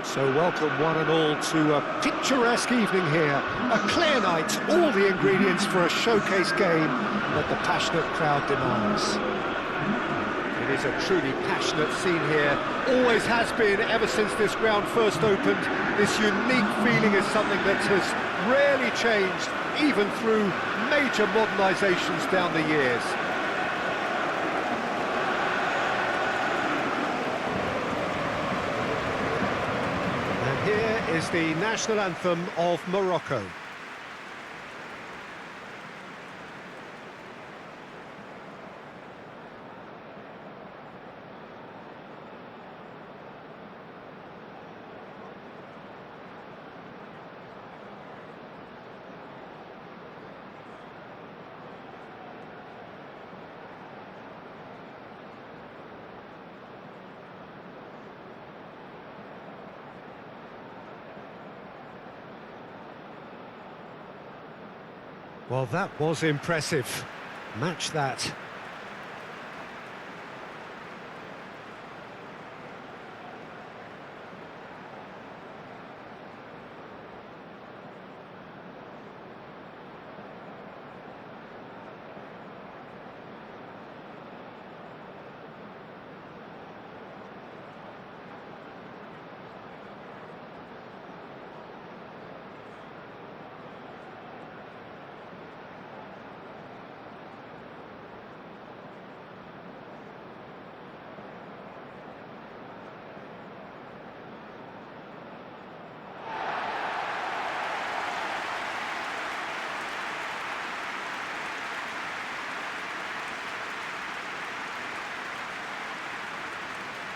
So welcome one and all to a picturesque evening here. A clear night, all the ingredients for a showcase game that the passionate crowd demands. It is a truly passionate scene here. Always has been ever since this ground first opened. This unique feeling is something that has rarely changed, even through major modernisations down the years. Here is the national anthem of Morocco. Well, that was impressive. Match that.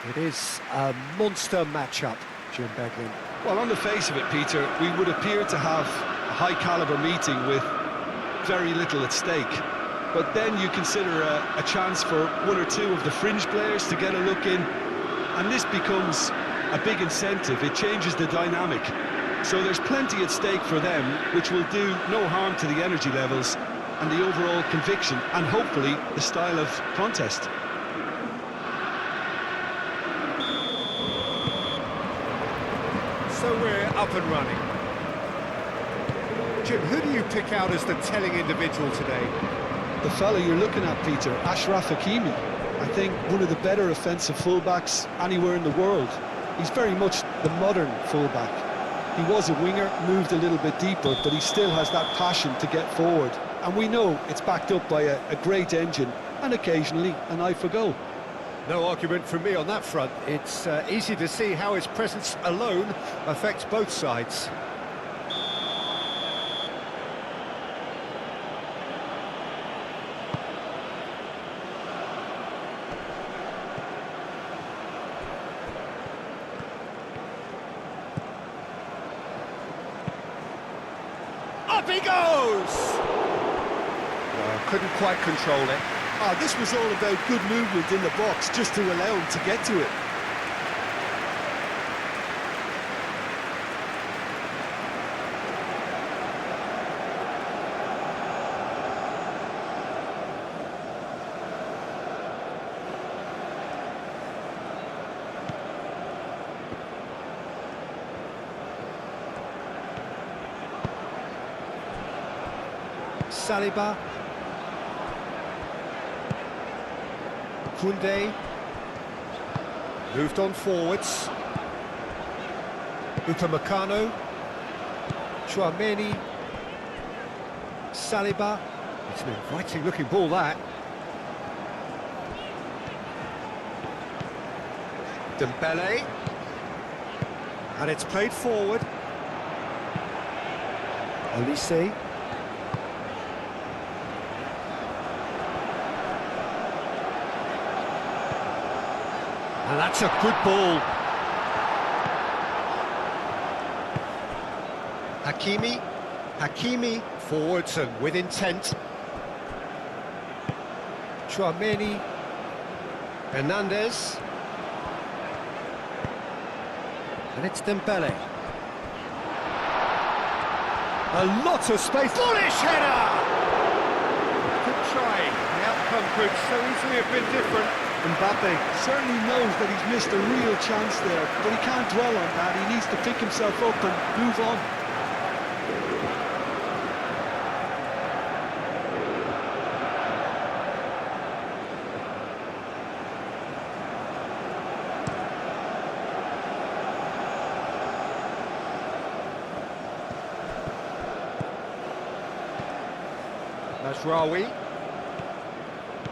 It is a monster matchup, Jim Beglin. Well, on the face of it, Peter, we would appear to have a high-caliber meeting with very little at stake. But then you consider a chance for one or two of the fringe players to get a look in, and this becomes a big incentive. It changes the dynamic. So there's plenty at stake for them, which will do no harm to the energy levels and the overall conviction, and hopefully the style of contest. So we're up and running. Jim, who do you pick out as the telling individual today? The fella you're looking at, Peter, Achraf Hakimi. I think one of the better offensive fullbacks anywhere in the world. He's very much the modern fullback. He was a winger, moved a little bit deeper, but he still has that passion to get forward. And we know it's backed up by a great engine and occasionally an eye for goal. No argument from me on that front. It's easy to see how his presence alone affects both sides. Up he goes! Well, couldn't quite control it. Oh, this was all about good movement in the box, just to allow him to get to it. Saliba. Koundé. Moved on forwards. Upamecano. Chouameni. Saliba. It's an inviting looking ball, that. Dembele. And it's played forward. Olise. And that's a good ball. Hakimi forwards and with intent. Chouameni. Hernandez. And it's Dembele. A lot of space. Foolish header! Good try. The outcome could so easily have been different. Mbappe. Certainly knows that he's missed a real chance there, but he can't dwell on that. He needs to pick himself up and move on.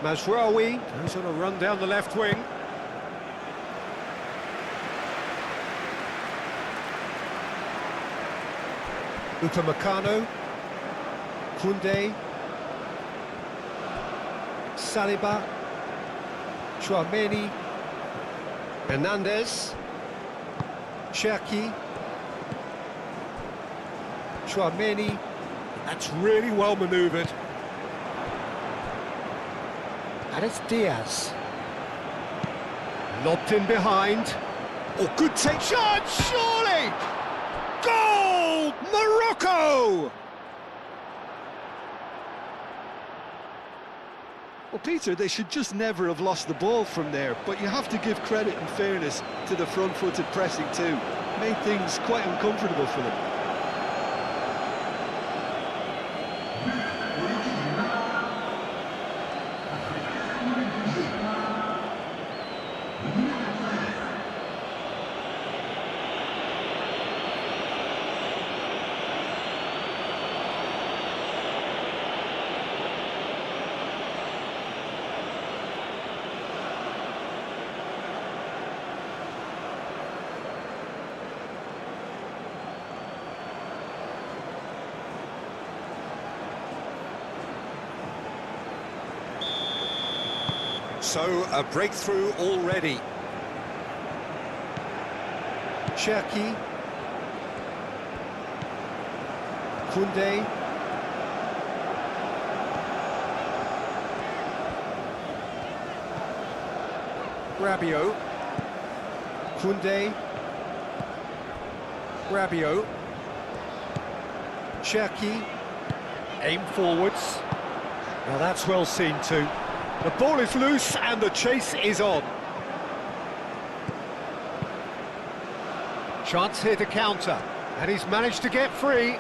Mazraoui goes on a run down the left wing. Upamecano, Koundé, Saliba, Chouameni, Hernandez, Cherki, Chouameni. That's really well manoeuvred. And it's Diaz. Lobbed in behind. Oh, good take shot, surely! Goal! Morocco! Well, Peter, they should just never have lost the ball from there, but you have to give credit and fairness to the front-footed pressing too. Made things quite uncomfortable for them. So, a breakthrough already. Cherki. Koundé. Rabiot. Koundé. Rabiot. Cherki. Aim forwards. Now that's well seen too. The ball is loose and the chase is on. Chance here to counter, and he's managed to get free.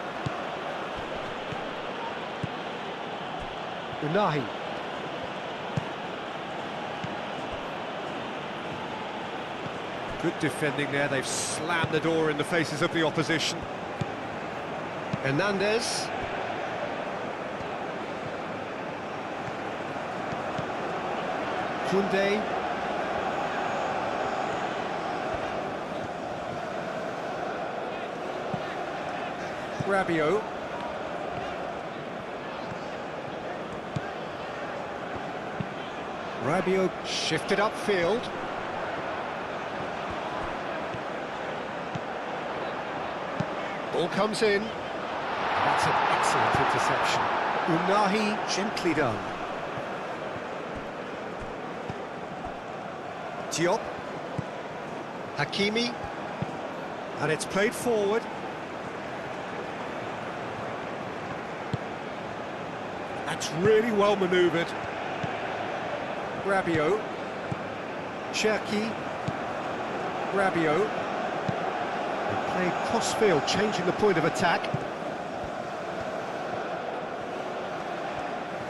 Unahi. Good defending there, they've slammed the door in the faces of the opposition. Hernandez. Koundé. Rabiot. Rabiot shifted upfield. Ball comes in. That's an excellent interception. Unahi, gently done. Diop, Hakimi, and it's played forward. That's really well manoeuvred. Rabiot, Cherki, Rabiot. They played cross-field, changing the point of attack.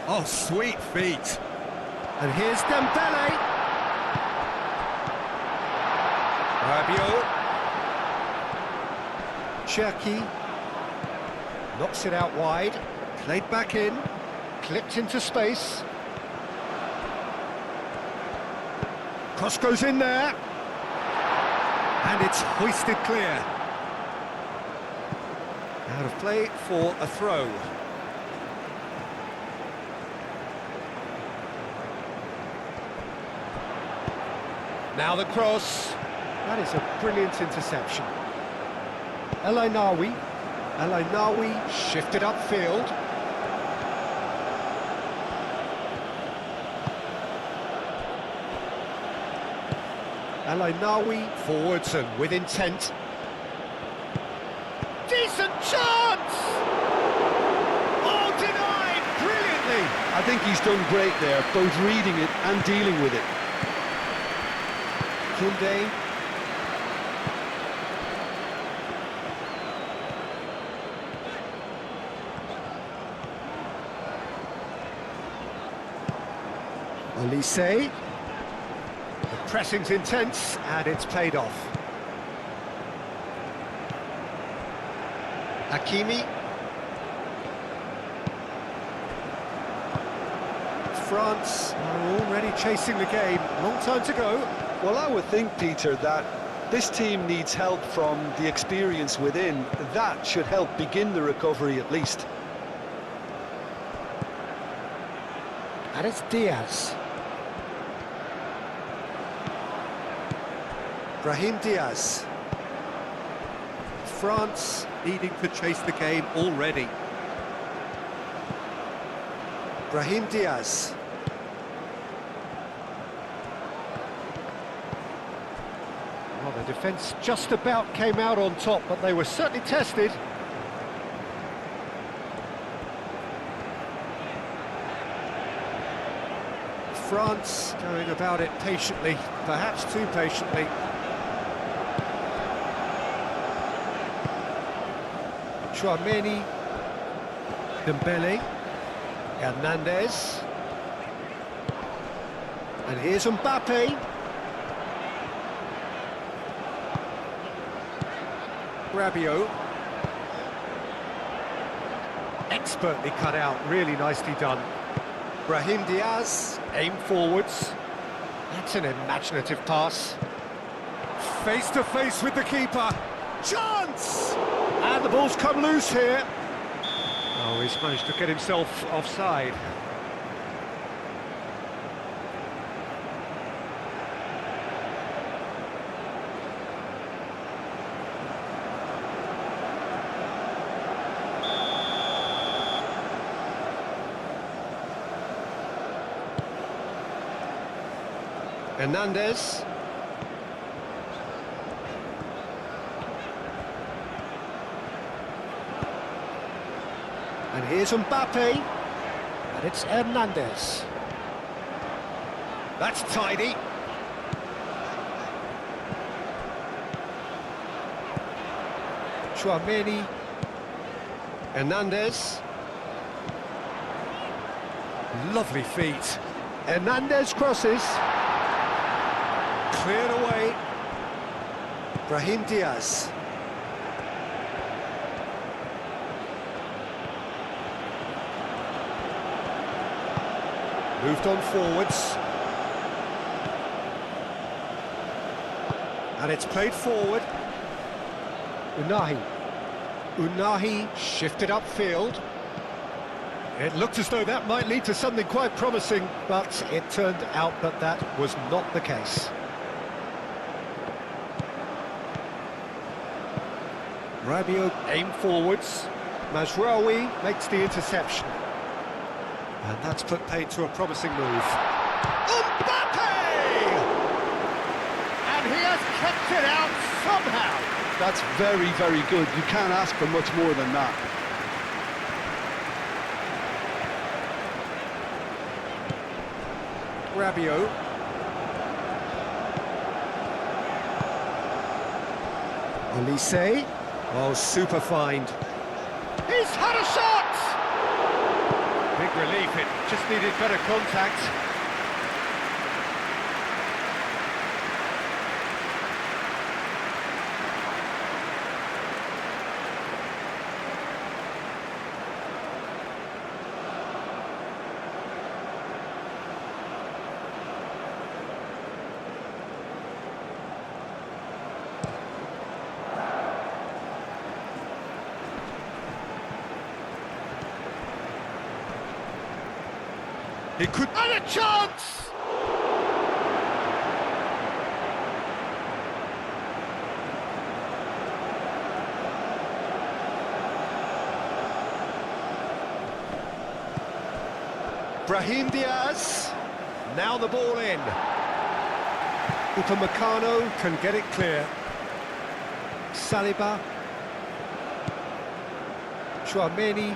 Oh, sweet feet. And here's Dembele. Rabiot. Cherki. Knocks it out wide. Played back in. Clipped into space. Cross goes in there. And it's hoisted clear. Out of play for a throw. Now the cross. That is a brilliant interception. El Ainaoui shifted upfield. El Ainaoui forwards and with intent. Decent chance! Oh, denied brilliantly! I think he's done great there, both reading it and dealing with it. Koundé. Olise. The pressing's intense, and it's paid off. Hakimi. France are already chasing the game. Long time to go. Well, I would think, Peter, that this team needs help from the experience within. That should help begin the recovery at least. And it's Diaz. Brahim Diaz. France needing to chase the game already. Brahim Diaz. Well, the defence just about came out on top, but they were certainly tested. France going about it patiently, perhaps too patiently. Chouameni, Dembele, Hernandez, and here's Mbappe. Rabiot, expertly cut out, really nicely done. Brahim Diaz, aim forwards. That's an imaginative pass. Face to face with the keeper. Chance! And the ball's come loose here. Oh, he's managed to get himself offside. Hernandez. And here's Mbappe. And it's Hernandez. That's tidy. Chouameni. Hernandez. Lovely feet. Hernandez crosses. Cleared away. Brahim Diaz. Moved on forwards. And it's played forward. Unahi shifted upfield. It looked as though that might lead to something quite promising, but it turned out that that was not the case. Rabiot aimed forwards. Mazraoui makes the interception. And that's put paid to a promising move. Mbappe! And he has kept it out somehow. That's very, very good. You can't ask for much more than that. Rabiot. Olise. Oh, super find. He's had a shot! Big relief, it just needed better contact. He could... And a chance! Brahim Diaz. Now the ball in. Upamecano can get it clear. Saliba. Chouameni.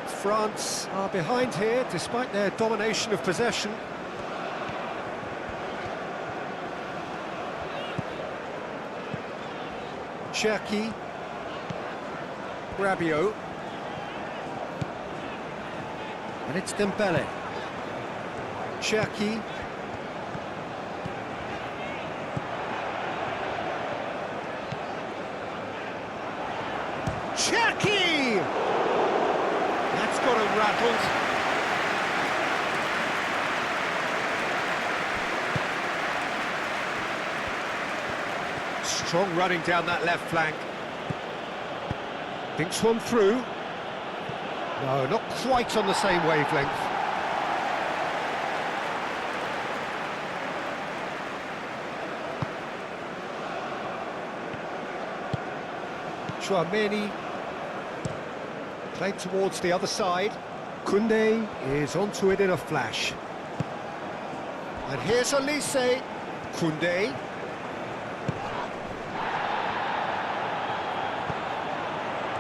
France are behind here, despite their domination of possession. Cherki. Rabiot. And it's Dembele. Cherki. Cherki! That's got him rattled. Strong running down that left flank. Thinks one through. No, not quite on the same wavelength. Chouameni. Played towards the other side. Koundé is onto it in a flash. And here's Olise. Koundé.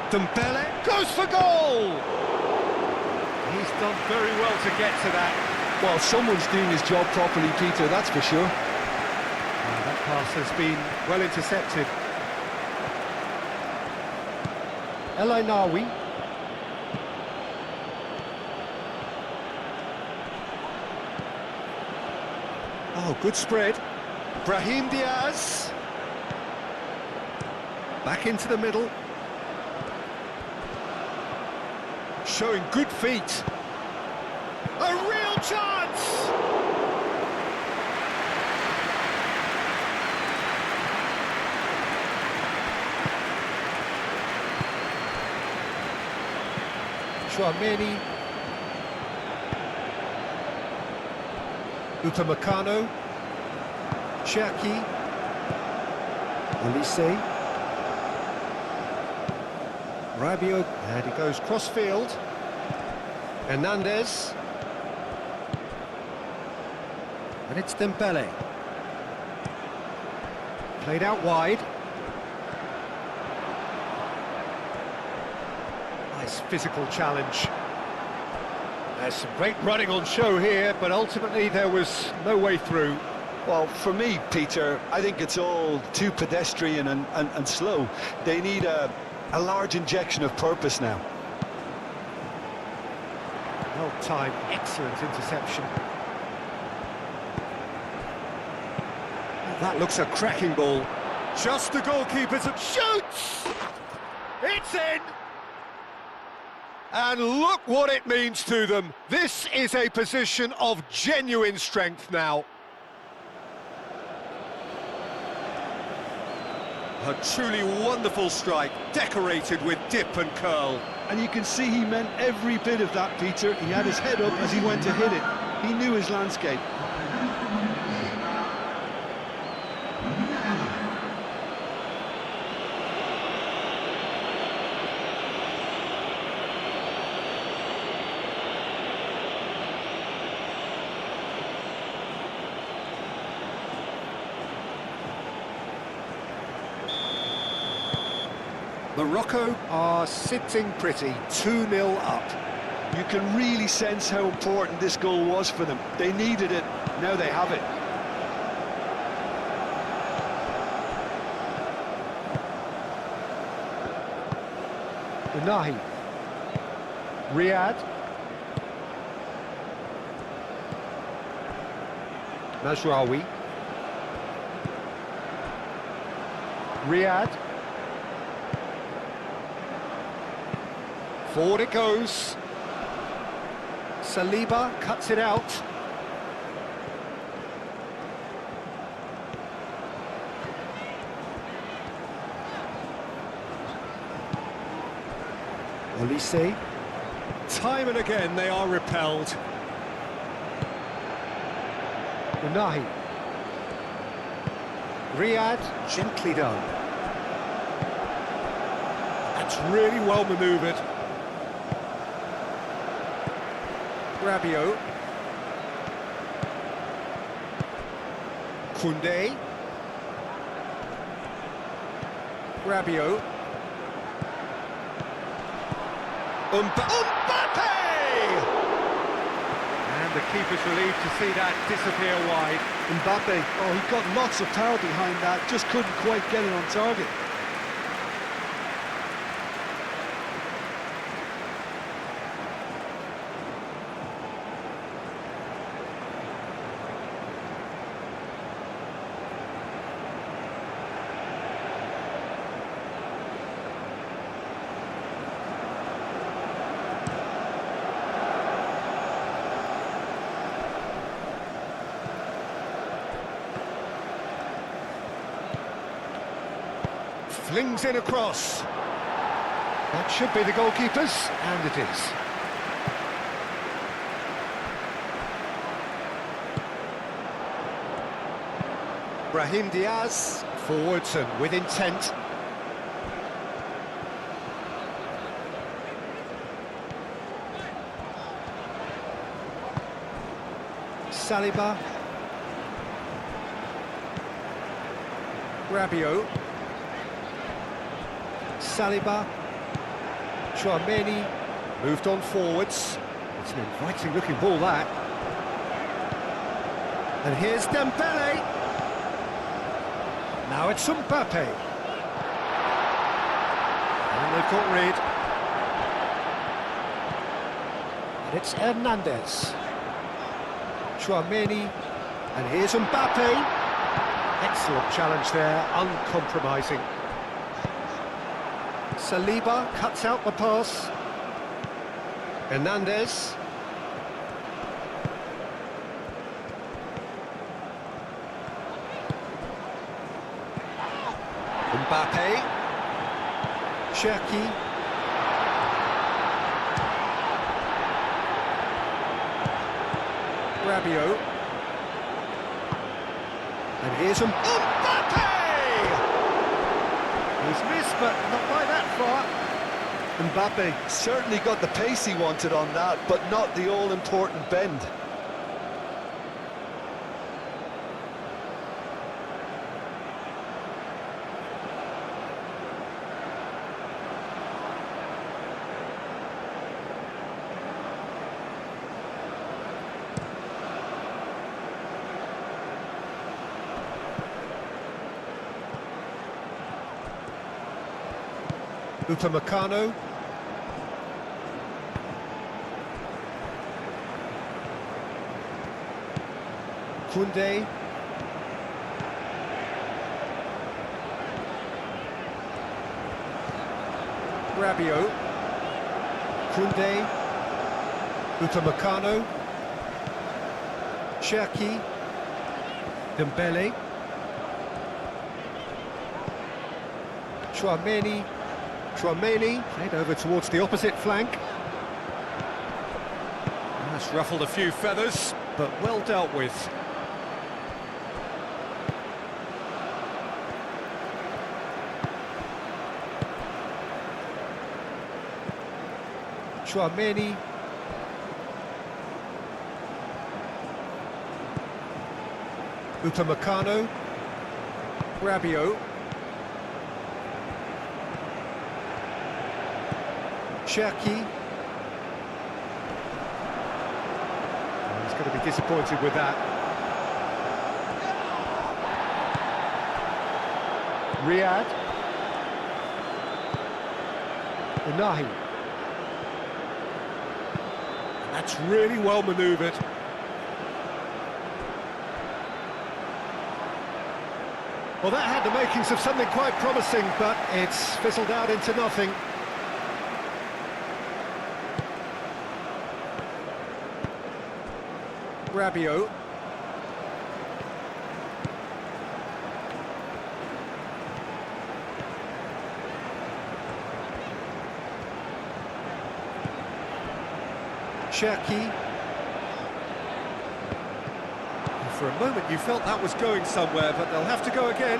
Dembele goes for goal! He's done very well to get to that. Well, someone's doing his job properly, Peter, that's for sure. That pass has been well intercepted. El Ainaoui. Oh, good spread. Brahim Diaz. Back into the middle. Showing good feet. A real chance! Chouameni. Upamecano. Cherki. Olise. Rabiot, and he goes cross-field. Hernandez. And it's Dembele. Played out wide. Nice physical challenge. There's some great running on show here, but ultimately there was no way through. Well, for me, Peter, I think it's all too pedestrian and slow. They need a large injection of purpose now. Well-timed, excellent interception. That looks a cracking ball. Just the goalkeeper's shoots! It's in! And look what it means to them. This is a position of genuine strength now. A truly wonderful strike, decorated with dip and curl. And you can see he meant every bit of that, Peter. He had his head up as he went to hit it. He knew his landscape. Morocco are sitting pretty, 2-0 up. You can really sense how important this goal was for them. They needed it, now they have it. Unahi. Riyad. Mazraoui. Riyad. Forward it goes. Saliba cuts it out. Olise. Time and again they are repelled. Unahi. Riyad, gently done. That's really well manoeuvred. Rabiot. Koundé. Rabiot. Mbappe! And the keeper's relieved to see that disappear wide. Mbappe, oh, he got lots of power behind that, just couldn't quite get it on target. Flings in across. That should be the goalkeeper's, and it is. Brahim Diaz, forwards and with intent. Saliba. Rabiot. Saliba. Chouameni. Moved on forwards. It's an inviting looking ball, that. And here's Dembele. Now it's Mbappe. And they've got rid. And it's Hernandez. Chouameni. And here's Mbappe. Excellent challenge there, uncompromising. Saliba cuts out the pass. Hernandez. Mbappe. Cherki. Rabiot. And here's Mbappe! He's missed, but not by that far. Mbappe certainly got the pace he wanted on that, but not the all-important bend. Upamecano. Koundé. Rabiot. Koundé. Upamecano. Cherki. Dembele. Chouameni. Chouameni played over towards the opposite flank. That's ruffled a few feathers, but well dealt with. Chouameni. Upamecano. Rabiot. Cherki. He's going to be disappointed with that. Riyad. Unahi. That's really well manoeuvred. Well, that had the makings of something quite promising, but it's fizzled out into nothing. Rabiot. Cherki. For a moment you felt that was going somewhere, but they'll have to go again.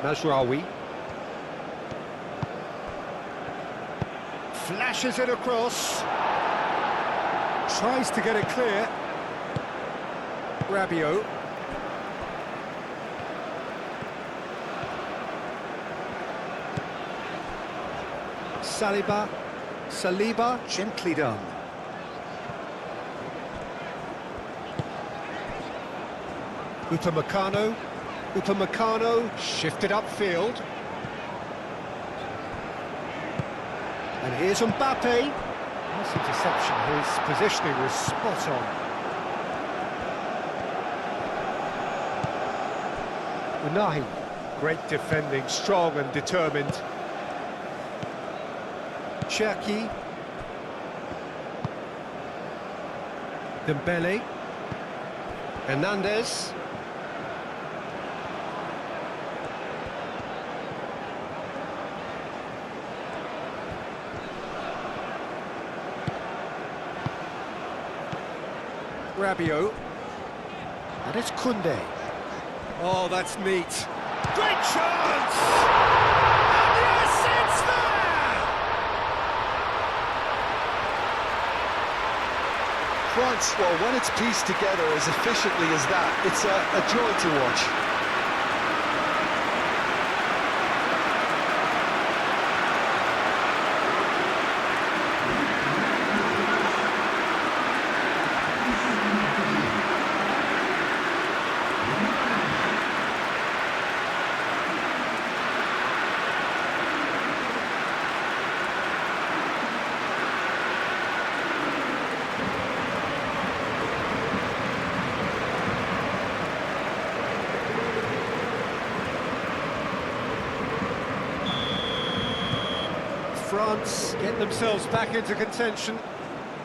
Mazraoui. Flashes it across. Tries to get it clear. Rabiot. Saliba, gently done. Upamecano, shifted upfield. And here's Mbappe. Nice interception, his positioning was spot on. Unahi, great defending, strong and determined. Cherki. Dembele. Hernandez. Rabiot. And it's Koundé. Oh, that's neat. Great chance! And yes, it's there! France, well, when it's pieced together as efficiently as that, it's a joy to watch. France get themselves back into contention.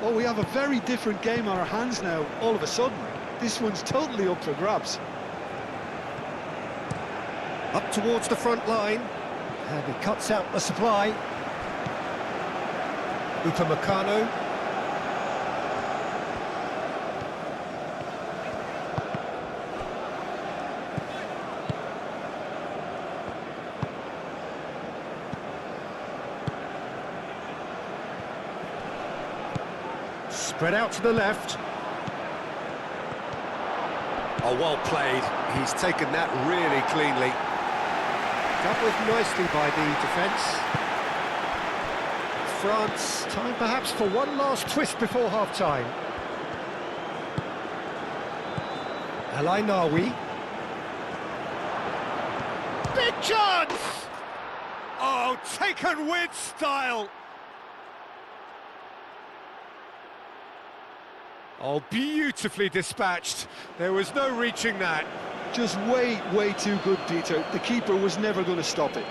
Well, we have a very different game on our hands now, all of a sudden. This one's totally up for grabs. Up towards the front line, and he cuts out the supply. Upamecano. Spread out to the left. Oh, well played. He's taken that really cleanly. Dealt with nicely by the defence. France, time perhaps for one last twist before half-time. El Ainaoui. Big chance! Oh, taken with style! Oh, beautifully dispatched. There was no reaching that. Just way too good, Peter. The keeper was never going to stop it.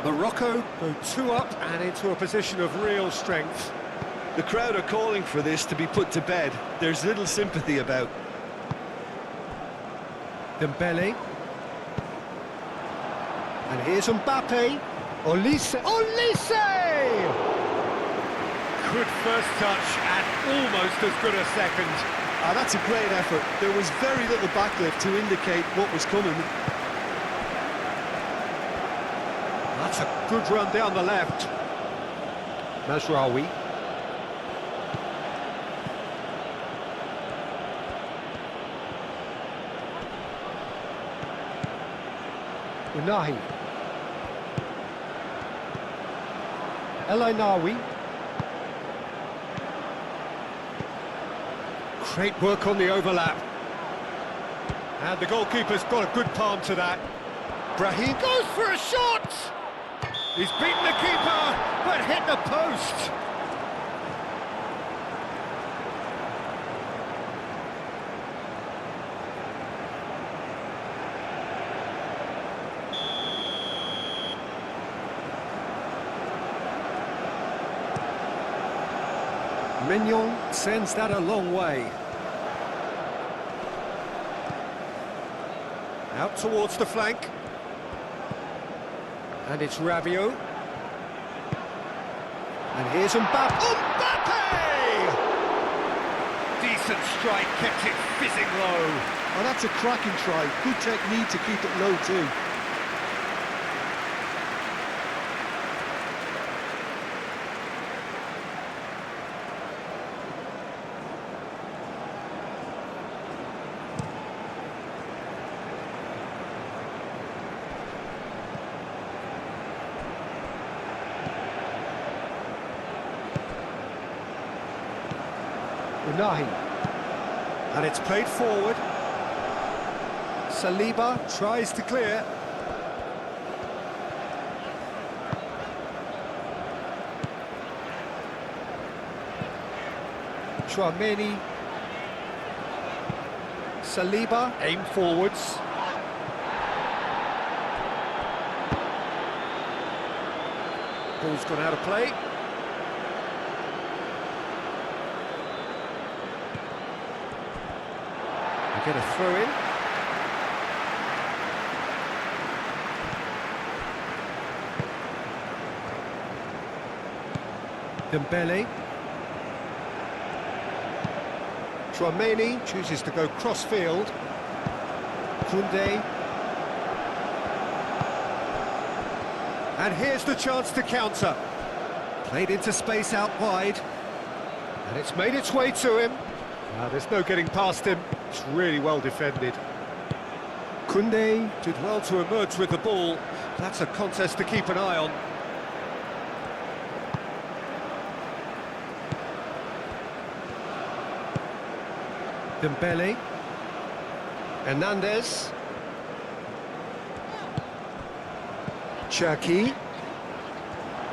Morocco go 2 up and into a position of real strength. The crowd are calling for this to be put to bed. There's little sympathy about. Dembele. And here's Mbappe. Olise. Olise! Good first touch and almost as good a second. That's a great effort. There was very little backlift to indicate what was coming. That's a good run down the left. Mazraoui. Unahi. El Ainaoui. Great work on the overlap. And the goalkeeper's got a good palm to that. Brahim goes for a shot! He's beaten the keeper, but hit the post. Mignon sends that a long way. Out towards the flank. And it's Rabiot. And here's Mbappe. Mbappe! Decent strike, kept it fizzing low. Oh, that's a cracking try. Good technique to keep it low too. Unahi. And it's played forward. Saliba tries to clear. Chouameni. Saliba, aim forwards. Ball's gone out of play. We get a throw in. Dembele. Chouameni chooses to go cross-field. Koundé. And here's the chance to counter. Played into space out wide. And it's made its way to him. There's no getting past him. It's really well defended. Koundé did well to emerge with the ball. That's a contest to keep an eye on. Dembele. Hernandez. Cherki.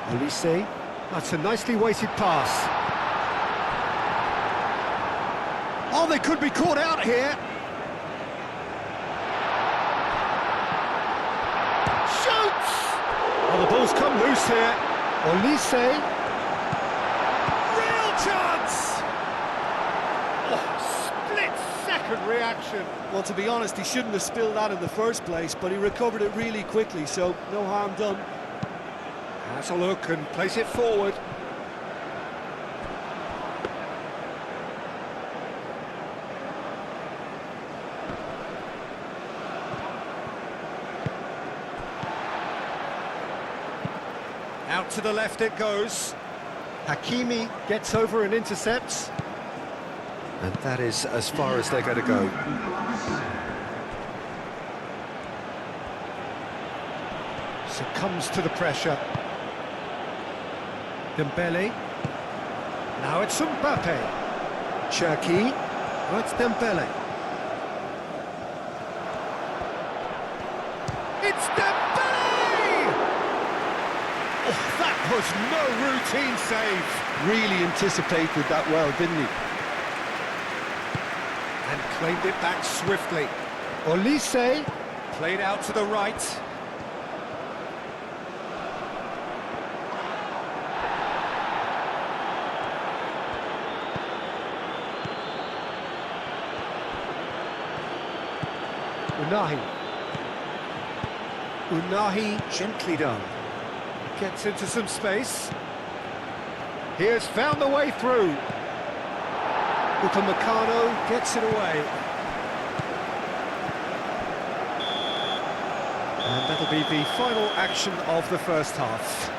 Olise. That's a nicely weighted pass. Oh, they could be caught out here. Shoots! Oh, the ball's come loose here. Olise. Real chance! Oh, split-second reaction. Well, to be honest, he shouldn't have spilled that in the first place, but he recovered it really quickly, so no harm done. Has a look and plays it forward. Out to the left it goes. Hakimi gets over and intercepts. And that is as far as they're going to go. Succumbs to the pressure. Dembele. Now it's Mbappe. Cherki. Now it's Dembele. It's Dembele! Oh, that was no routine save. Really anticipated that well, didn't he? And claimed it back swiftly. Olise played out to the right. Unahi gently done. Gets into some space. He has found the way through. Upamecano gets it away. And that'll be the final action of the first half.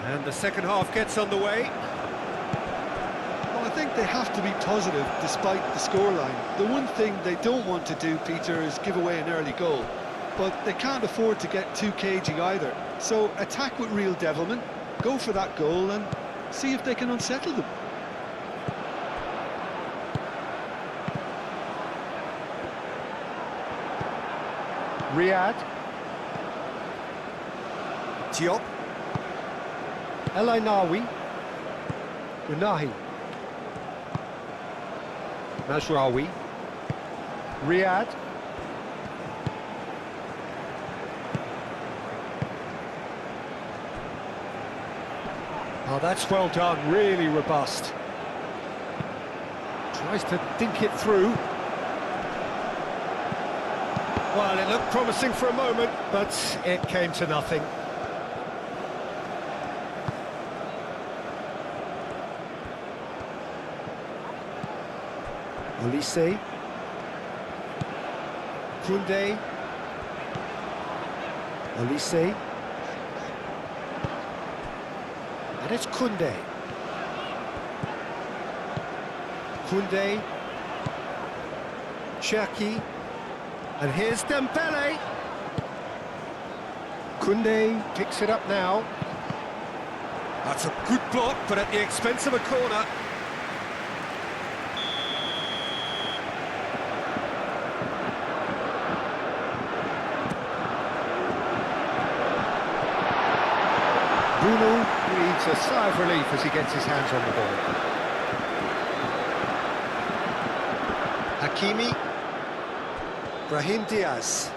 And the second half gets underway. Well, I think they have to be positive despite the scoreline. The one thing they don't want to do, Peter, is give away an early goal. But they can't afford to get too cagey either. So attack with real devilment, go for that goal and see if they can unsettle them. Riyad. Diop. El Ainawi. Unahi. Mazraoui. Riyad. Oh, that's well done, really robust. Tries to dink it through. Well, it looked promising for a moment, but it came to nothing. Olise. Koundé. Olise. And it's Koundé. Koundé. Cherki. And here's Dembele. Koundé picks it up now. That's a good block, but at the expense of a corner. Bruno breathes a sigh of relief as he gets his hands on the ball. Hakimi. Brahim Diaz.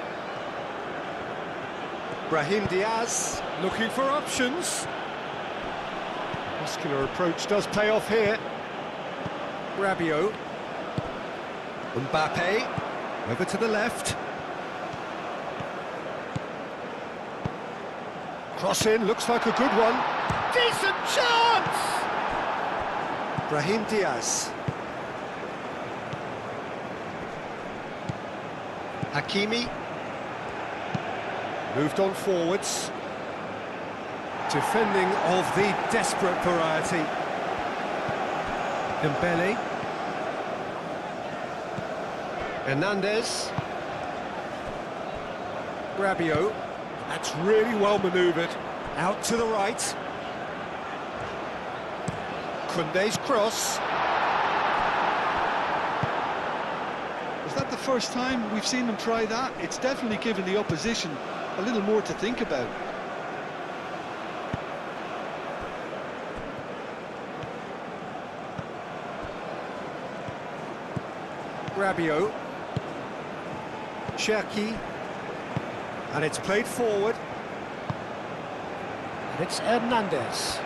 Brahim Diaz looking for options. Muscular approach does pay off here. Rabiot. Mbappe. Over to the left. Cross in, looks like a good one. Decent chance! Brahim Diaz. Hakimi. Moved on forwards. Defending of the desperate variety. Dembele. Hernandez. Rabiot. That's really well manoeuvred. Out to the right. Koundé's cross. Was that the first time we've seen them try that? It's definitely given the opposition a little more to think about. Rabiot. Cherki. And it's played forward. And it's Hernandez.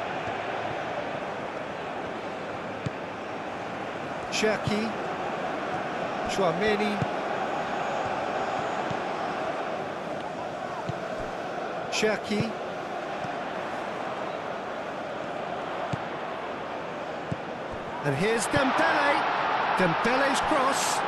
Cherki. Chouameni. Cherki. And here's Dembele. Dembele's cross.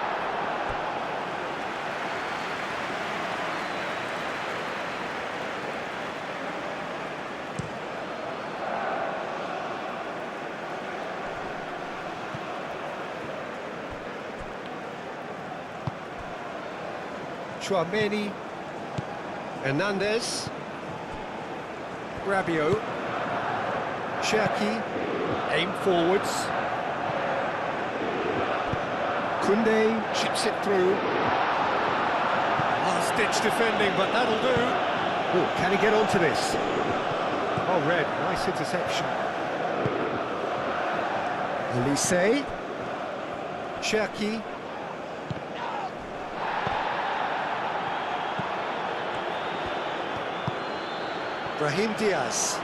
Chouameni. Hernandez. Rabiot. Cherki. Aim forwards. Koundé chips it through. Last-ditch defending, but that'll do. Oh, can he get onto this? Oh, red, nice interception. Olise. Cherki. Brahim Diaz.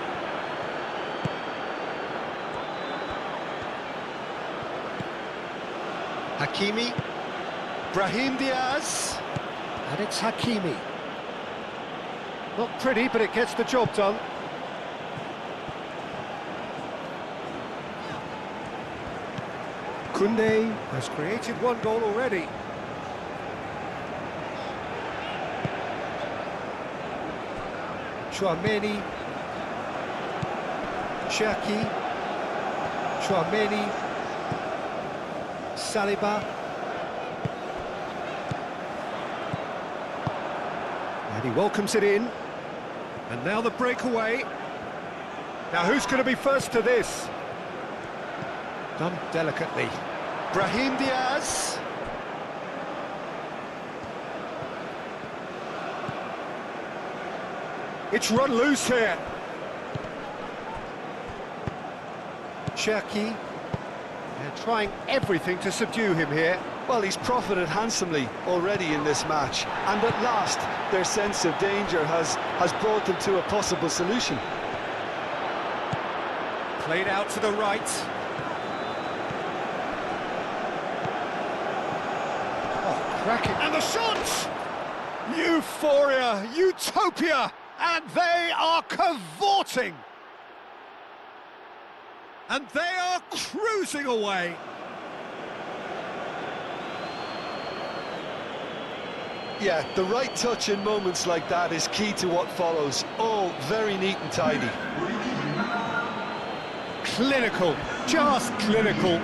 Hakimi. Brahim Diaz. And it's Hakimi. Not pretty, but it gets the job done. Koundé has created one goal already. Chouameni. Cherki. Chouameni. Saliba. And he welcomes it in. And now the breakaway. Now who's going to be first to this? Done delicately. Brahim Diaz. It's run loose here. Cherki. They're trying everything to subdue him here. Well, he's profited handsomely already in this match, and at last their sense of danger has brought them to a possible solution. Played out to the right. Oh, cracking. And the shots! Euphoria, utopia, and they are cavorting. And they are cruising away. Yeah, the right touch in moments like that is key to what follows. All very neat and tidy. Clinical, just clinical.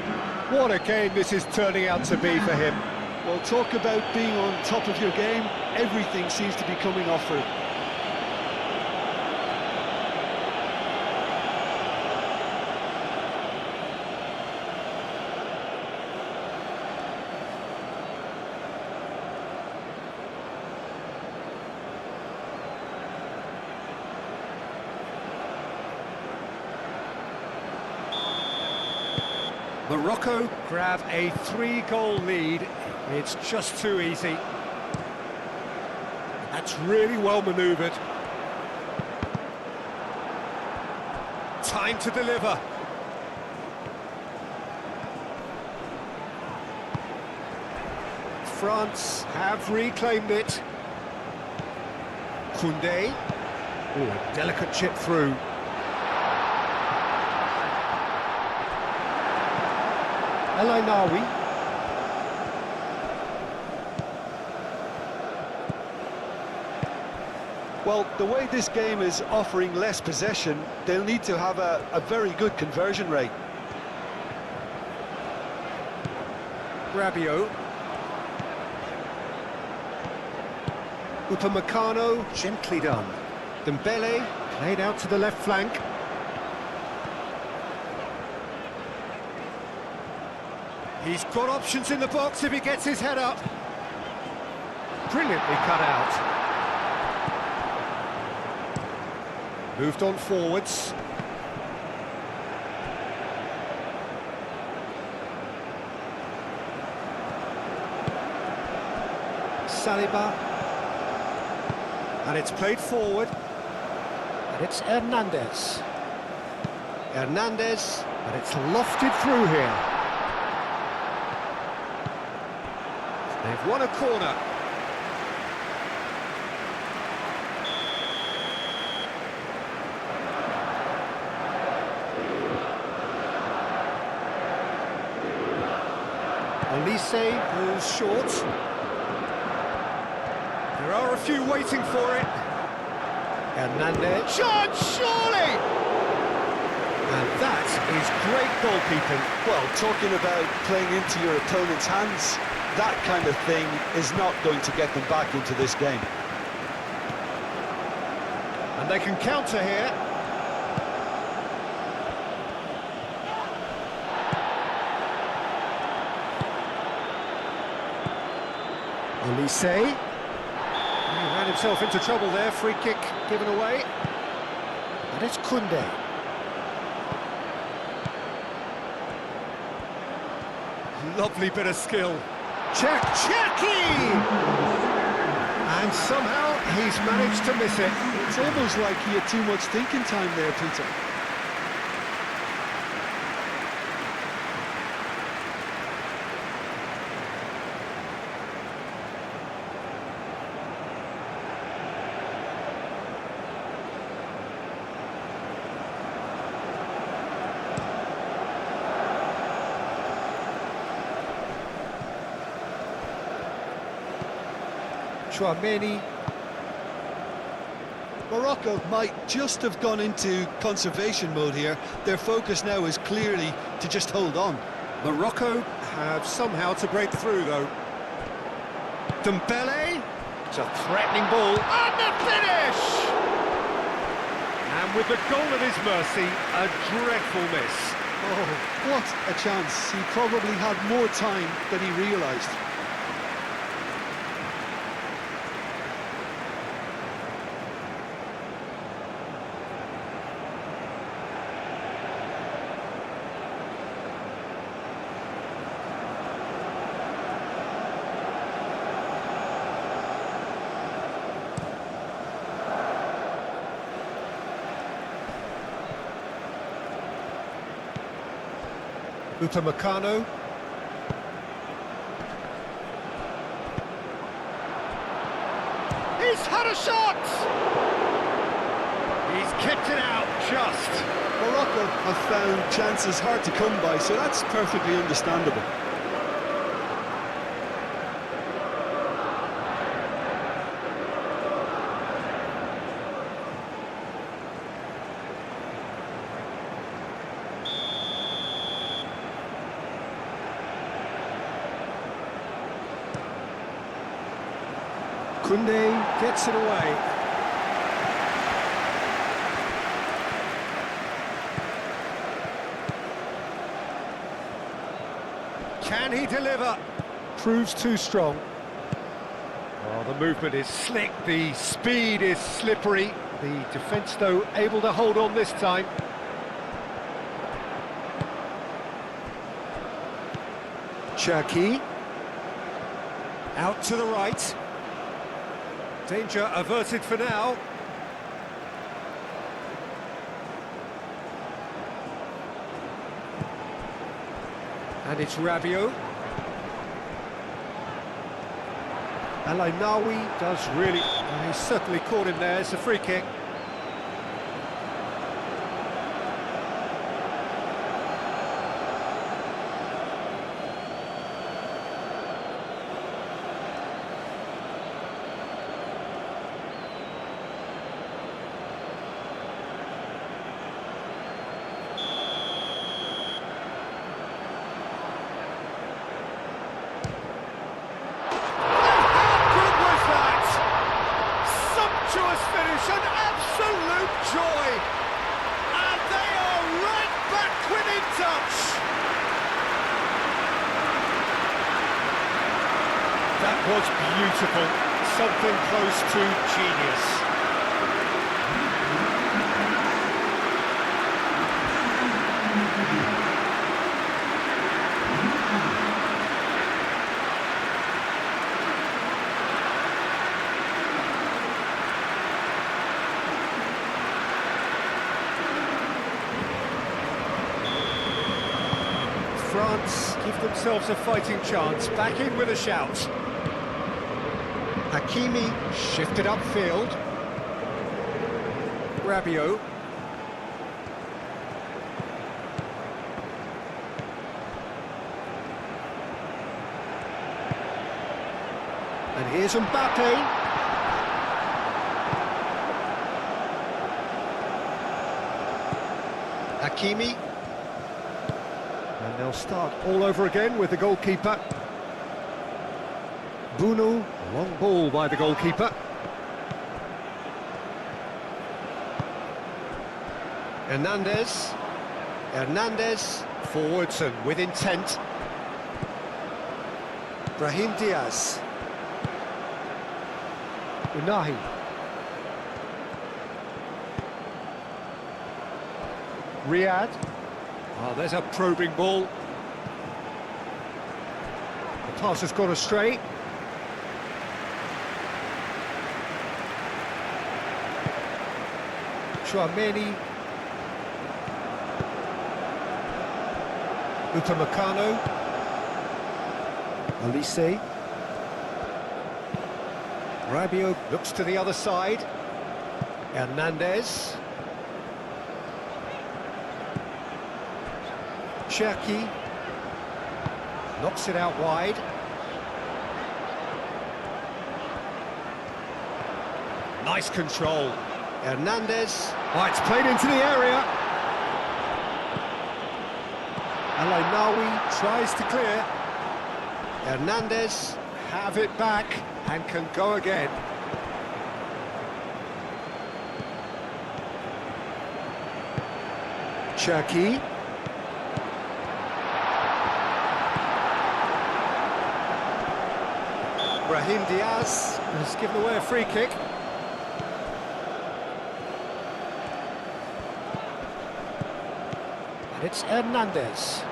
What a game this is turning out to be for him. Well, talk about being on top of your game. Everything seems to be coming off for him. Morocco grab a 3-goal lead. It's just too easy. That's really well manoeuvred. Time to deliver. France have reclaimed it. Koundé. Oh, a delicate chip through. El Ainawi. Well, the way this game is offering less possession, they'll need to have a very good conversion rate. Rabiot. Upamecano, gently done. Dembele, played out to the left flank. He's got options in the box if he gets his head up. Brilliantly cut out. Moved on forwards. Saliba. And it's played forward. And it's Hernandez. Hernandez, but it's lofted through here. They've won a corner. Olise goes short. There are a few waiting for it. Hernandez. Shot, surely! And that is great goalkeeping. Well, talking about playing into your opponent's hands, that kind of thing is not going to get them back into this game. And they can counter here. Olise. He ran himself into trouble there, free kick given away. And it's Koundé. Lovely bit of skill. Cherki! And somehow he's managed to miss it. It's almost like he had too much thinking time there, Peter. Chouameni. Morocco might just have gone into conservation mode here. Their focus now is clearly to just hold on. Morocco have somehow to break through, though. Dembele. It's a threatening ball. And the finish! And with the goal at his mercy, a dreadful miss. Oh, what a chance. He probably had more time than he realised. Upamecano. He's had a shot! He's kicked it out, just. Morocco have found chances hard to come by, so that's perfectly understandable. Koundé gets it away. Can he deliver? Proves too strong. Oh, the movement is slick, the speed is slippery. The defence, though, able to hold on this time. Cherki. Out to the right. Danger averted for now. And it's Rabiot. Alainawi does really... Well, he's certainly caught him there. It's a free kick. Finish, an absolute joy, and they are right back within touch. That was beautiful, something close to genius. France give themselves a fighting chance, back in with a shout. Hakimi shifted upfield. Rabiot. And here's Mbappe. Hakimi. And they'll start all over again with the goalkeeper. Bunu, a long ball by the goalkeeper. Hernandez, forwards and with intent. Brahim Diaz. Unahi. Riyad. Oh, there's a probing ball. The pass has gone astray. Chouameni. Upamecano. Olise. Rabiot looks to the other side. Hernandez. Cherki knocks it out wide. Nice control. Hernandez. Oh, it's played into the area. Alainawi tries to clear. Hernandez have it back and can go again. Cherki. Brahim Diaz has given away a free kick. And it's Hernandez.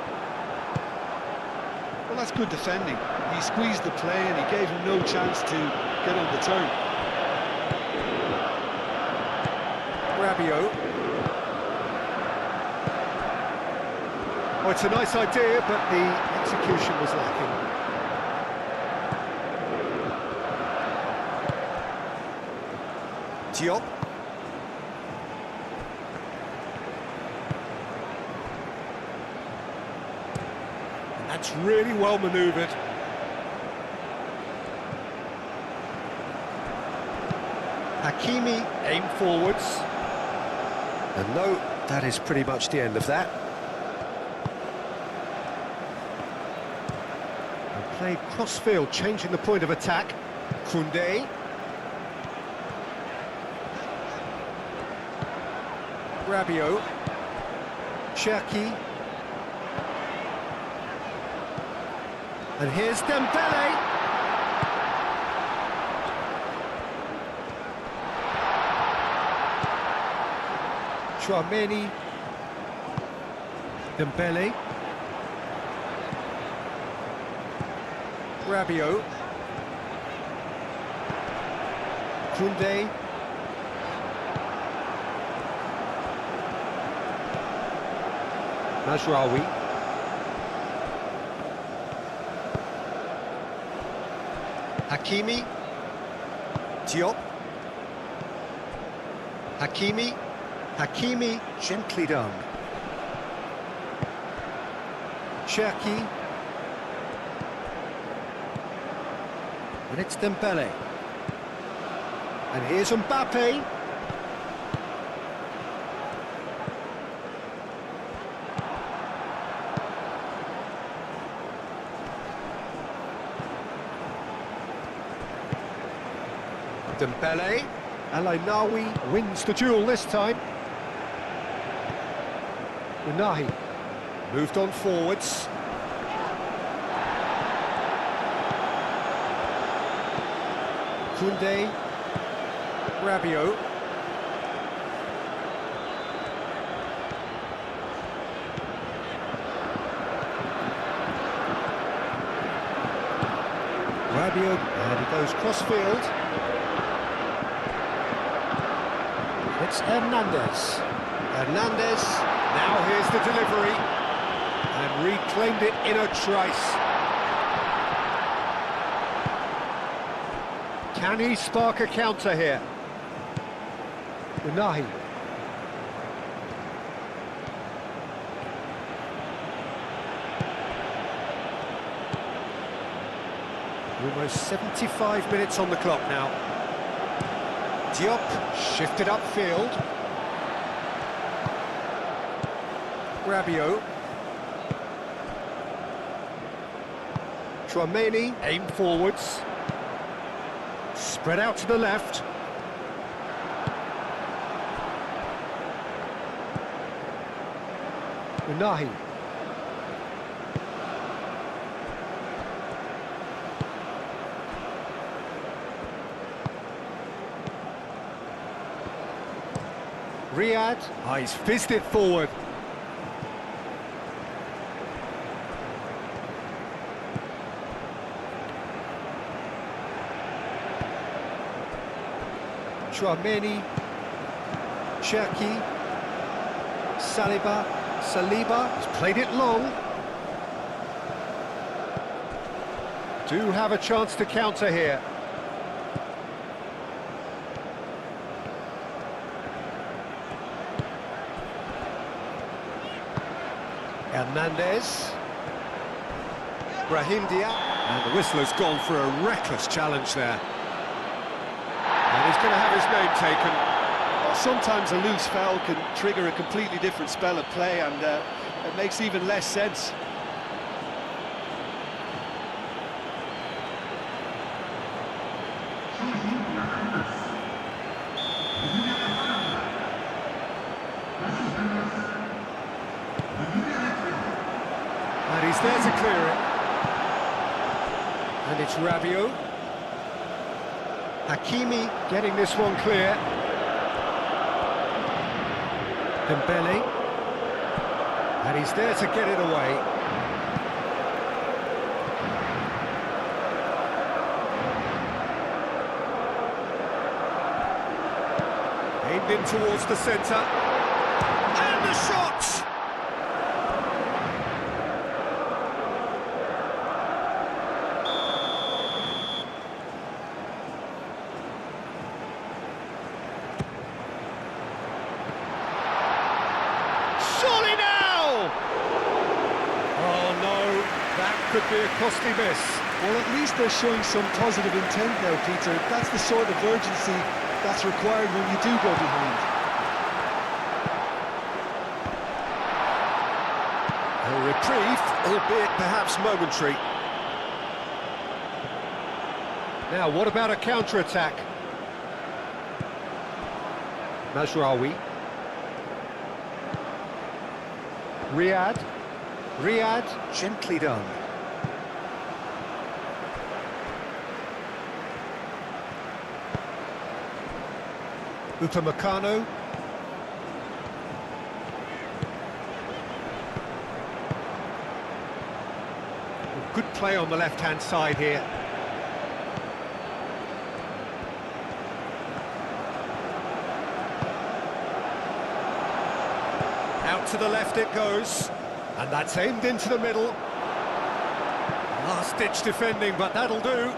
Well, that's good defending. He squeezed the play and he gave him no chance to get on the turn. Rabiot. Oh, it's a nice idea, but the execution was lacking. Diop. And that's really well manoeuvred. Hakimi aim forwards. And no, that is pretty much the end of that. And played cross-field, changing the point of attack. Koundé. Rabiot. Cherki. And here's Dembele. Chouameni. Dembele. Rabiot. Koundé. Mazraoui. Hakimi. Diop. Hakimi. Hakimi, gently done. Cherki. And it's Dembele. And here's Mbappe. Dembele. Al-Ainawi wins the duel this time. Unahi moved on forwards. Koundé. Rabiot. Rabiot, and he goes cross-field. It's Hernandez. Hernandez, now here's the delivery. And reclaimed it in a trice. Can he spark a counter here? Unahi. Almost 75 minutes on the clock now. Diop shifted upfield. Rabiot. Chouameni aimed forwards. Spread out to the left. Unahi. Riyad. Oh, he's fizzed it forward. Chouameni. Cherki. Saliba has played it long. Do have a chance to counter here. Hernandez. Brahim Diaz. And the whistler's gone for a reckless challenge there. And he's going to have his name taken. Well, sometimes a loose foul can trigger a completely different spell of play, and it makes even less sense. And he's there to clear it. And it's Rabiot. Hakimi getting this one clear. Dembele. And he's there to get it away. Aimed in towards the centre. And the shot! Surely now! Oh no, that could be a costly miss. Well, at least they're showing some positive intent now, Peter. That's the sort of urgency that's required when you do go behind. A reprieve, albeit perhaps momentary. Now, what about a counter-attack? Mazraoui. Riyad. Riyad, gently done. Upamecano. Good play on the left-hand side here. Out to the left it goes, and that's aimed into the middle. Last-ditch defending, but that'll do.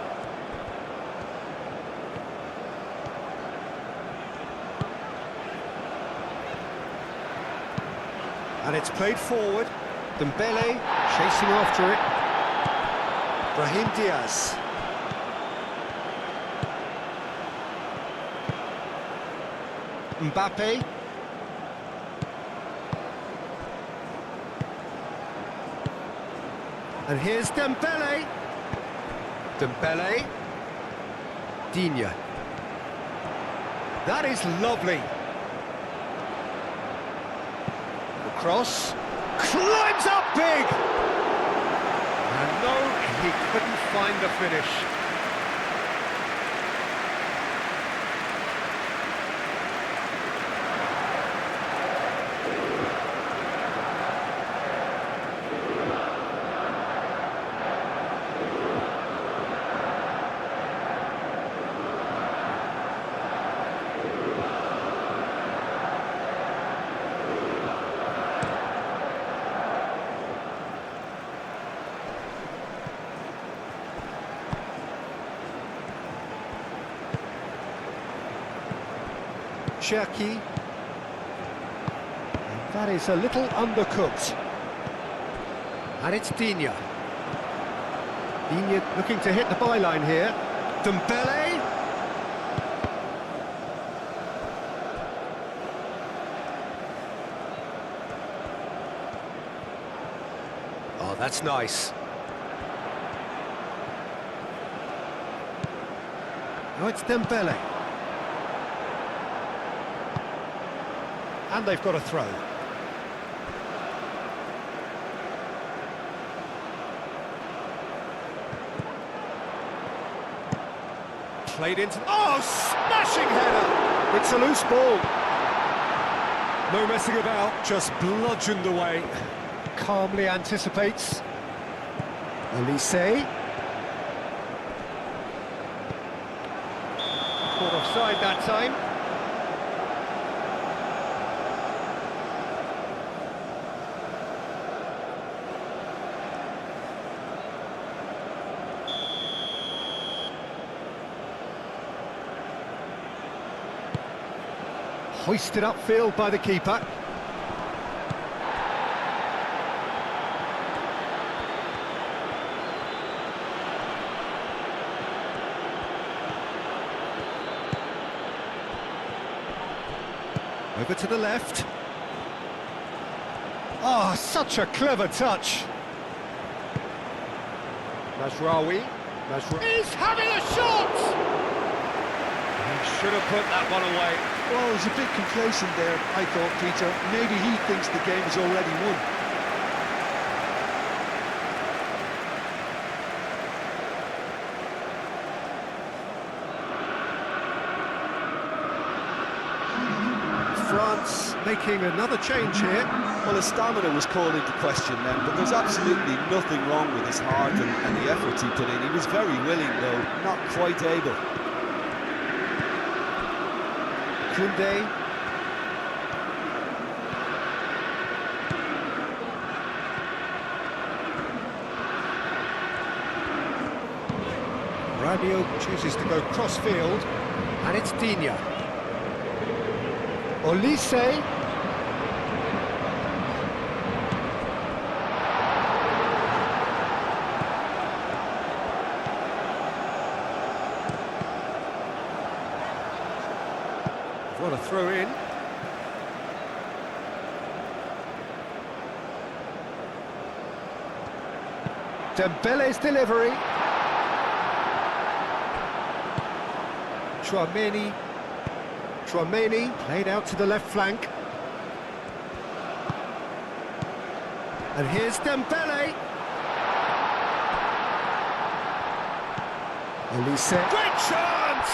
And it's played forward. Dembele chasing after it. Brahim Diaz. Mbappe. And here's Dembele. Dembele. Digne. That is lovely. Cross, climbs up big! And no, he couldn't find the finish. Cherki. That is a little undercooked. And it's Digne. Digne looking to hit the byline here. Dembele. Oh, that's nice. Oh, it's Dembele. And they've got a throw. Played into... Oh, smashing header! It's a loose ball. No messing about, just bludgeoned away. Calmly anticipates. Olise. Caught offside that time. Hoisted upfield by the keeper. Over to the left. Oh, such a clever touch. Mazraoui. He's having a shot! He should have put that one away. Well, he's a bit complacent there, I thought, Peter. Maybe he thinks the game is already won. France making another change here. Well, his stamina was called into question then, but there's absolutely nothing wrong with his heart and the effort he put in. He was very willing, though, not quite able. Koundé. Rabiot chooses to go cross-field, and it's Digne. Olise. What a throw in. Dembele's delivery. Chouameni played out to the left flank. And here's Dembele. Olise. Great chance!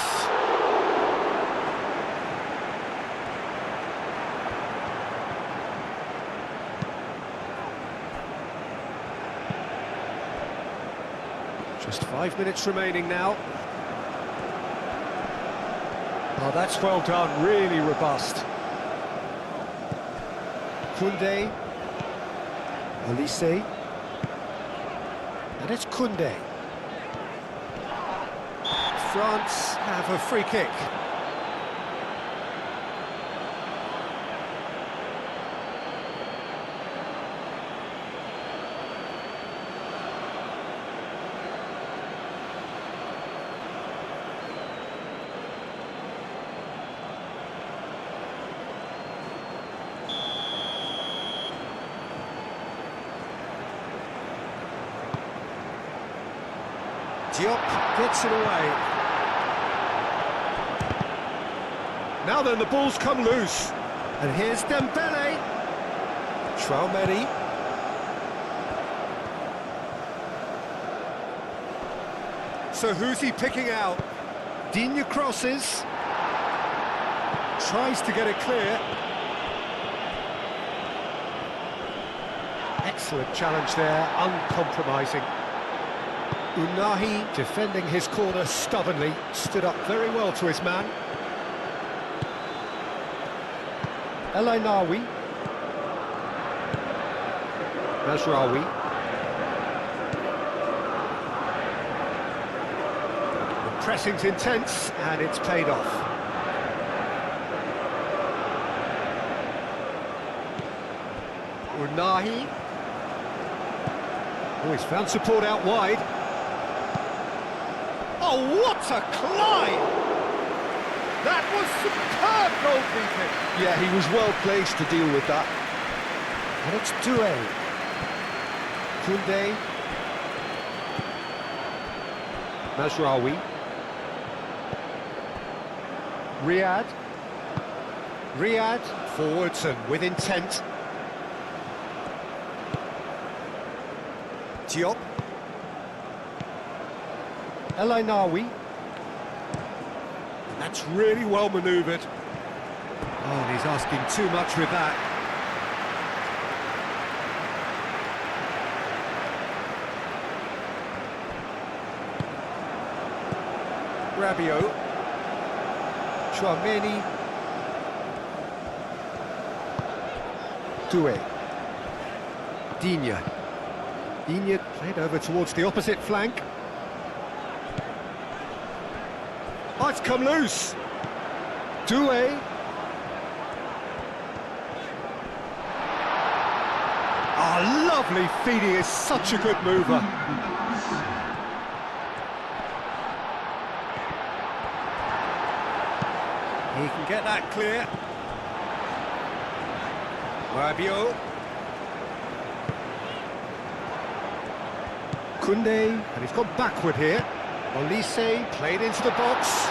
Just 5 minutes remaining now. Oh, that's well done, really robust. Koundé. Olise. And it's Koundé. France have a free kick. Diop gets it away. Now then, the ball's come loose. And here's Dembele. Traoré. So who's he picking out? Digne crosses. Tries to get it clear. Excellent challenge there, uncompromising. Unahi defending his corner stubbornly, stood up very well to his man. El Ainaoui. Mazraoui. The pressing's intense and it's paid off. Unahi. Oh, he's found support out wide. Oh, what a climb! That was superb goalkeeping! Yeah, he was well placed to deal with that. And it's Doué. Koundé. Mazraoui. Riyad. Riyad forwards and with intent. Diop. El Ainaoui. That's really well manoeuvred. Oh, and he's asking too much with that. Rabiot. Chouameni. Doué. Digne. Digne played over towards the opposite flank. Oh, it's come loose. Doué. Oh, lovely feed. He is such a good mover. He can get that clear. Rabiot. Koundé, and he's gone backward here. Olise played into the box.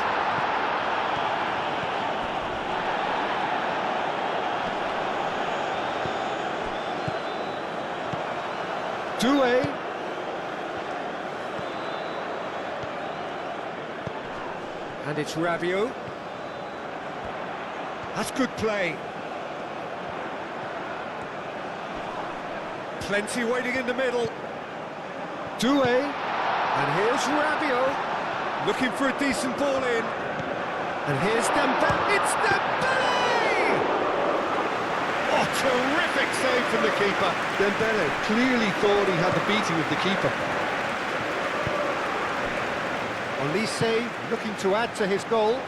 Doué. And it's Rabiot. That's good play. Plenty waiting in the middle. Doué. And here's Rabiot, looking for a decent ball in. And here's Dembele. It's Dembele! Oh, terrific save from the keeper. Dembele clearly thought he had the beating of the keeper. Olise looking to add to his goal.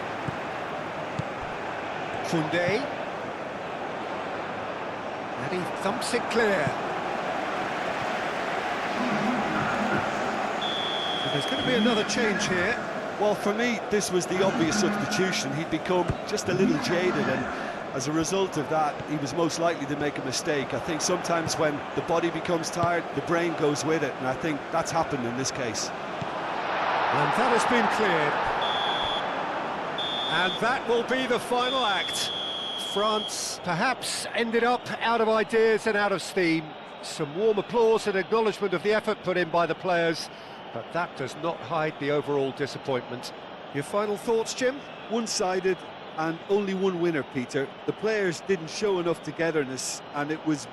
Koundé. And he thumps it clear. There's going to be another change here. Well, for me, this was the obvious substitution. He'd become just a little jaded, and as a result of that, he was most likely to make a mistake. I think sometimes when the body becomes tired, the brain goes with it, and I think that's happened in this case. And that has been cleared. And that will be the final act. France perhaps ended up out of ideas and out of steam. Some warm applause and acknowledgement of the effort put in by the players, but that does not hide the overall disappointment. Your final thoughts, Jim? One-sided and only one winner, Peter. The players didn't show enough togetherness, and it was